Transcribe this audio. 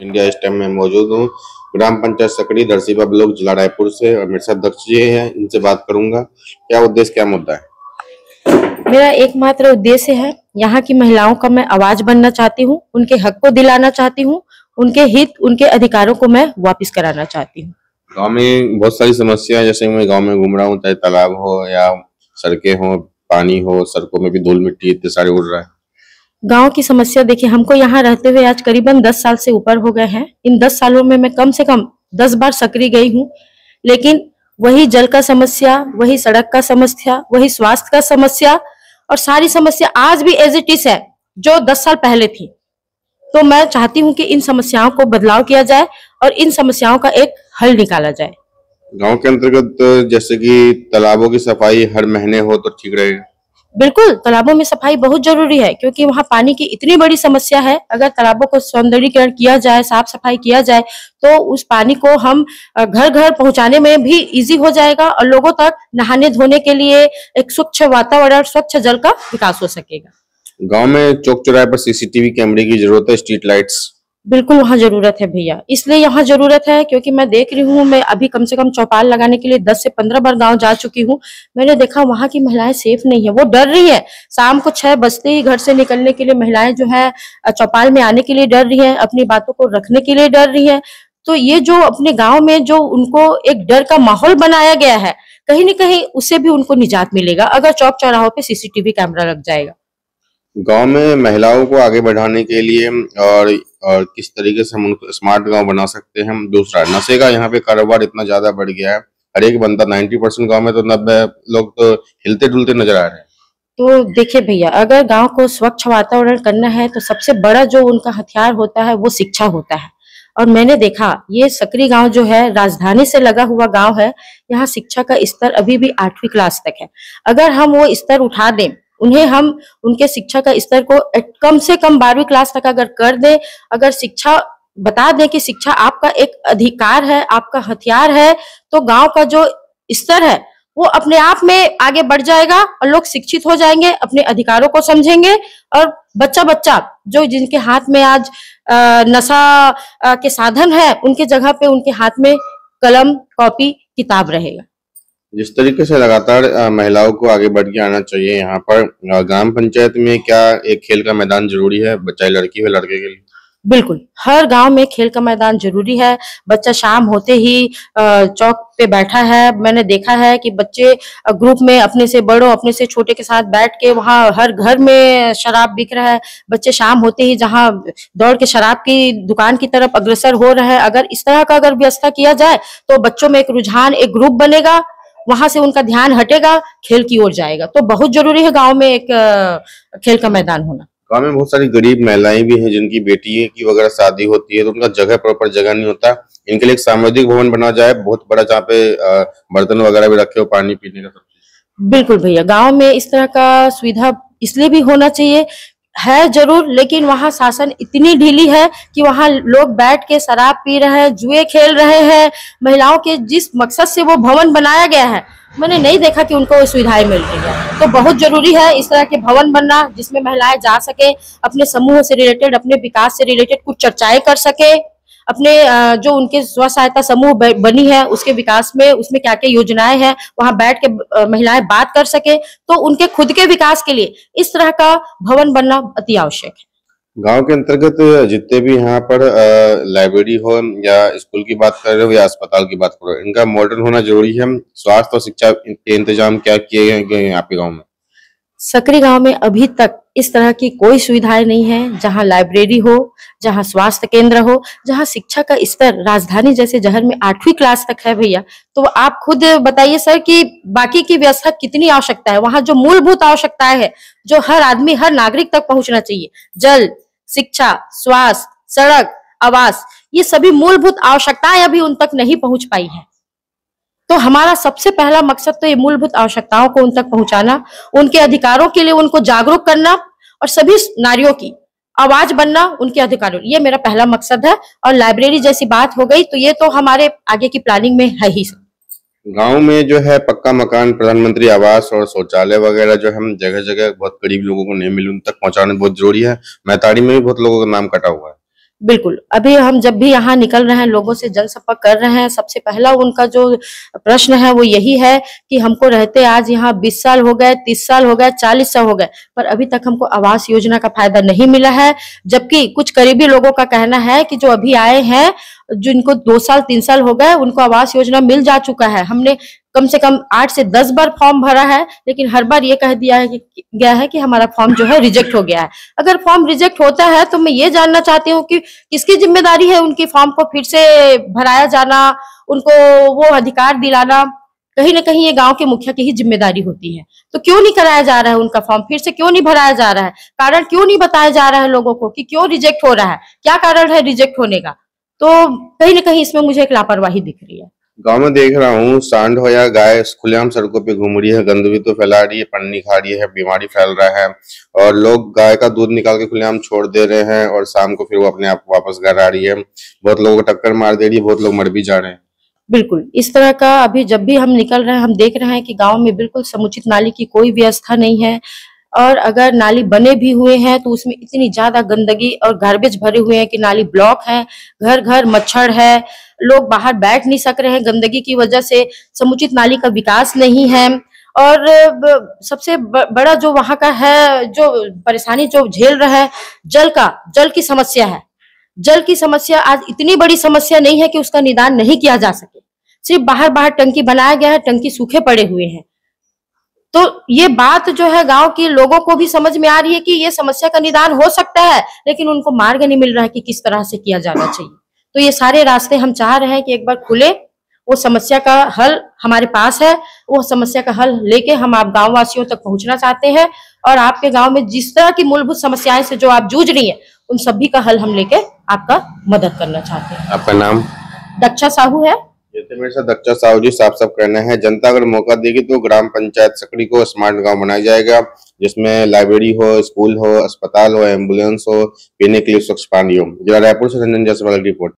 India इस time में मौजूद हूँ ग्राम पंचायत सकड़ी दरसीबा ब्लॉक जिला रायपुर से और मेरे साथ दक्ष जी हैं। इनसे बात करूंगा। क्या उद्देश्य, क्या मुद्दा है? मेरा एकमात्र उद्देश्य है, यहाँ की महिलाओं का मैं आवाज बनना चाहती हूँ, उनके हक को दिलाना चाहती हूँ, उनके हित, उनके अधिकारों को मैं वापस कराना चाहती हूँ। गांव में बहुत सारी समस्या, जैसे मैं गांव में घूम रहा हूँ, चाहे तालाब हो या सड़कें हो, पानी हो, सड़कों में भी धूल मिट्टी इतने सारे उड़ रहा है। गांव की समस्या देखिए, हमको यहाँ रहते हुए आज करीबन 10 साल से ऊपर हो गए हैं। इन 10 सालों में मैं कम से कम 10 बार सकरी गई हूँ, लेकिन वही जल का समस्या, वही सड़क का समस्या, वही स्वास्थ्य का समस्या और सारी समस्या आज भी एज इट इज है जो 10 साल पहले थी। तो मैं चाहती हूँ कि इन समस्याओं को बदलाव किया जाए और इन समस्याओं का एक हल निकाला जाए। गांव के अंतर्गत जैसे कि तालाबों की सफाई हर महीने हो तो ठीक रहेगा। बिल्कुल, तालाबों में सफाई बहुत जरूरी है, क्योंकि वहाँ पानी की इतनी बड़ी समस्या है। अगर तालाबों को सौंदर्यीकरण किया जाए, साफ सफाई किया जाए, तो उस पानी को हम घर घर पहुंचाने में भी इजी हो जाएगा और लोगों तक नहाने धोने के लिए एक स्वच्छ वातावरण, स्वच्छ जल का विकास हो सकेगा। गांव में चौक चौराहे पर सीसीटीवी कैमरे की जरूरत है, स्ट्रीट लाइट्स। बिल्कुल वहाँ जरूरत है भैया, इसलिए यहाँ जरूरत है क्योंकि मैं देख रही हूँ, मैं अभी कम से कम चौपाल लगाने के लिए 10 से 15 बार गांव जा चुकी हूँ। मैंने देखा वहाँ की महिलाएं सेफ नहीं है, वो डर रही है। शाम को 6 बजते ही घर से निकलने के लिए महिलाएं जो है चौपाल में आने के लिए डर रही है, अपनी बातों को रखने के लिए डर रही है। तो ये जो अपने गाँव में जो उनको एक डर का माहौल बनाया गया है, कहीं न कहीं उससे भी उनको निजात मिलेगा अगर चौक चौराहों पे सीसीटीवी कैमरा लग जाएगा। गांव में महिलाओं को आगे बढ़ाने के लिए और किस तरीके से हम उनको स्मार्ट गांव बना सकते हैं। दूसरा, नशे का यहाँ पे कारोबार इतना ज्यादा बढ़ गया है, हर एक बंदा 90% गांव में तो 90 लोग तो हिलते डुलते नजर आ रहे हैं। तो देखिए भैया, अगर गांव को स्वच्छ वातावरण करना है तो सबसे बड़ा जो उनका हथियार होता है वो शिक्षा होता है। और मैंने देखा ये सकरी गांव जो है राजधानी से लगा हुआ गांव है, यहाँ शिक्षा का स्तर अभी भी 8वीं क्लास तक है। अगर हम वो स्तर उठा दें, उन्हें हम उनके शिक्षा का स्तर को कम से कम 12वीं क्लास तक अगर कर दें, अगर शिक्षा बता दें कि शिक्षा आपका एक अधिकार है, आपका हथियार है, तो गांव का जो स्तर है वो अपने आप में आगे बढ़ जाएगा और लोग शिक्षित हो जाएंगे, अपने अधिकारों को समझेंगे। और बच्चा बच्चा जो जिनके हाथ में आज नशा के साधन है, उनके जगह पे उनके हाथ में कलम, कॉपी, किताब रहेगा। जिस तरीके से लगातार महिलाओं को आगे बढ़ के आना चाहिए, यहाँ पर ग्राम पंचायत में क्या एक खेल का मैदान जरूरी है, चाहे लड़की हो लड़के के लिए? बिल्कुल, हर गांव में खेल का मैदान जरूरी है। बच्चा शाम होते ही चौक पे बैठा है, मैंने देखा है कि बच्चे ग्रुप में अपने से बड़ों, अपने से छोटे के साथ बैठ के वहाँ हर घर में शराब बिक रहा है। बच्चे शाम होते ही जहाँ दौड़ के शराब की दुकान की तरफ अग्रसर हो रहे हैं। अगर इस तरह का अगर व्यवस्था किया जाए तो बच्चों में एक रुझान, एक ग्रुप बनेगा, वहां से उनका ध्यान हटेगा, खेल की ओर जाएगा। तो बहुत जरूरी है गांव में एक खेल का मैदान होना। गांव में बहुत सारी गरीब महिलाएं भी हैं जिनकी बेटी की वगैरह शादी होती है तो उनका जगह प्रॉपर जगह नहीं होता। इनके लिए एक सामुदायिक भवन बना जाए बहुत बड़ा, जहाँ पे बर्तन वगैरह भी रखे हो, पानी पीने का सब चीज। बिल्कुल भैया, गांव में इस तरह का सुविधा इसलिए भी होना चाहिए है जरूर, लेकिन वहाँ शासन इतनी ढीली है कि वहाँ लोग बैठ के शराब पी रहे हैं, जुए खेल रहे हैं। महिलाओं के जिस मकसद से वो भवन बनाया गया है, मैंने नहीं देखा कि उनको सुविधाएं मिल रही है। तो बहुत जरूरी है इस तरह के भवन बनना, जिसमें महिलाएं जा सके, अपने समूह से रिलेटेड, अपने विकास से रिलेटेड कुछ चर्चाएं कर सके, अपने जो उनके स्व सहायता समूह बनी है उसके विकास में, उसमें क्या क्या योजनाएं हैं, वहां बैठ के महिलाएं बात कर सके। तो उनके खुद के विकास के लिए इस तरह का भवन बनना अति आवश्यक है। गांव के अंतर्गत जितने भी यहाँ पर लाइब्रेरी हो या स्कूल की बात कर रहे हो या अस्पताल की बात करो, इनका मॉडर्न होना जरूरी है। स्वास्थ्य और शिक्षा के इंतजाम क्या किए गए हैं आपके गाँव में? सकरी गांव में अभी तक इस तरह की कोई सुविधाएं नहीं है, जहां लाइब्रेरी हो, जहां स्वास्थ्य केंद्र हो, जहां शिक्षा का स्तर राजधानी जैसे शहर में 8वीं क्लास तक है भैया। तो आप खुद बताइए सर कि बाकी की व्यवस्था कितनी आवश्यकता है। वहां जो मूलभूत आवश्यकताएं है, जो हर आदमी, हर नागरिक तक पहुंचना चाहिए, जल, शिक्षा, स्वास्थ्य, सड़क, आवास, ये सभी मूलभूत आवश्यकताएं अभी उन तक नहीं पहुंच पाई है। तो हमारा सबसे पहला मकसद तो ये मूलभूत आवश्यकताओं को उन तक पहुंचाना, उनके अधिकारों के लिए उनको जागरूक करना और सभी नारियों की आवाज बनना उनके अधिकारों, ये मेरा पहला मकसद है। और लाइब्रेरी जैसी बात हो गई तो ये तो हमारे आगे की प्लानिंग में है ही। गांव में जो है पक्का मकान, प्रधानमंत्री आवास और शौचालय वगैरह जो हम जगह जगह बहुत गरीब लोगों को नहीं मिले, उन तक पहुंचाना बहुत जरूरी है। मैताड़ी में भी बहुत लोगों का नाम कटा हुआ है। बिल्कुल, अभी हम जब भी यहाँ निकल रहे हैं, लोगों से जनसंपर्क कर रहे हैं, सबसे पहला उनका जो प्रश्न है वो यही है कि हमको रहते आज यहाँ 20 साल हो गए, 30 साल हो गए, 40 साल हो गए, पर अभी तक हमको आवास योजना का फायदा नहीं मिला है। जबकि कुछ करीबी लोगों का कहना है कि जो अभी आए हैं, जिनको 2 साल 3 साल हो गए, उनको आवास योजना मिल जा चुका है। हमने कम से कम 8 से 10 बार फॉर्म भरा है, लेकिन हर बार ये कह दिया है कि गया है कि हमारा फॉर्म जो है रिजेक्ट हो गया है। अगर फॉर्म रिजेक्ट होता है तो मैं ये जानना चाहती हूँ कि किसकी जिम्मेदारी है उनकी फॉर्म को फिर से भराया जाना, उनको वो अधिकार दिलाना। कहीं ना कहीं ये गांव के मुखिया की ही जिम्मेदारी होती है। तो क्यों नहीं कराया जा रहा है उनका फॉर्म, फिर से क्यों नहीं भराया जा रहा है, कारण क्यों नहीं बताया जा रहा है लोगों को कि क्यों रिजेक्ट हो रहा है, क्या कारण है रिजेक्ट होने का। तो कहीं ना कहीं इसमें मुझे एक लापरवाही दिख रही है। गांव में देख रहा हूँ सांड हो या गाय खुलेआम सड़कों पे घूम रही है, गंदगी तो फैला रही है, पन्नी खा रही है, बीमारी फैल रहा है, और लोग गाय का दूध निकाल के खुलेआम छोड़ दे रहे हैं और शाम को फिर वो अपने आप वापस घर आ रही है। बहुत लोगों को टक्कर मार दे रही है, बहुत लोग मर भी जा रहे हैं। बिल्कुल, इस तरह का अभी जब भी हम निकल रहे हैं, हम देख रहे हैं कि गांव में बिल्कुल समुचित नाली की कोई व्यवस्था नहीं है, और अगर नाली बने भी हुए हैं तो उसमें इतनी ज्यादा गंदगी और गार्बेज भरे हुए हैं कि नाली ब्लॉक है, घर घर मच्छर है, लोग बाहर बैठ नहीं सक रहे हैं गंदगी की वजह से, समुचित नाली का विकास नहीं है। और सबसे बड़ा जो वहां का है, जो परेशानी जो झेल रहा है, जल की समस्या है। जल की समस्या आज इतनी बड़ी समस्या नहीं है कि उसका निदान नहीं किया जा सके। सिर्फ बाहर बाहर टंकी बनाया गया है, टंकी सूखे पड़े हुए हैं। तो ये बात जो है गांव के लोगों को भी समझ में आ रही है कि ये समस्या का निदान हो सकता है, लेकिन उनको मार्ग नहीं मिल रहा है कि किस तरह से किया जाना चाहिए। तो ये सारे रास्ते हम चाह रहे हैं कि एक बार खुले, वो समस्या का हल हमारे पास है, वो समस्या का हल लेके हम आप गांव वासियों तक पहुंचना चाहते हैं, और आपके गांव में जिस तरह की मूलभूत समस्याएं से जो आप जूझ रही हैं, उन सभी का हल हम लेके आपका मदद करना चाहते हैं। आपका नाम? दक्षा साहू है। जैसे मेरे साथ दक्षा साहू जी, साफ साफ कहना है, जनता अगर मौका देगी तो ग्राम पंचायत सकड़ी को स्मार्ट गांव बनाया जाएगा, जिसमें लाइब्रेरी हो, स्कूल हो, अस्पताल हो, एम्बुलेंस हो, पीने के लिए स्वच्छ पानी हो। जिला रायपुर से रंजन जायसवाल की रिपोर्ट।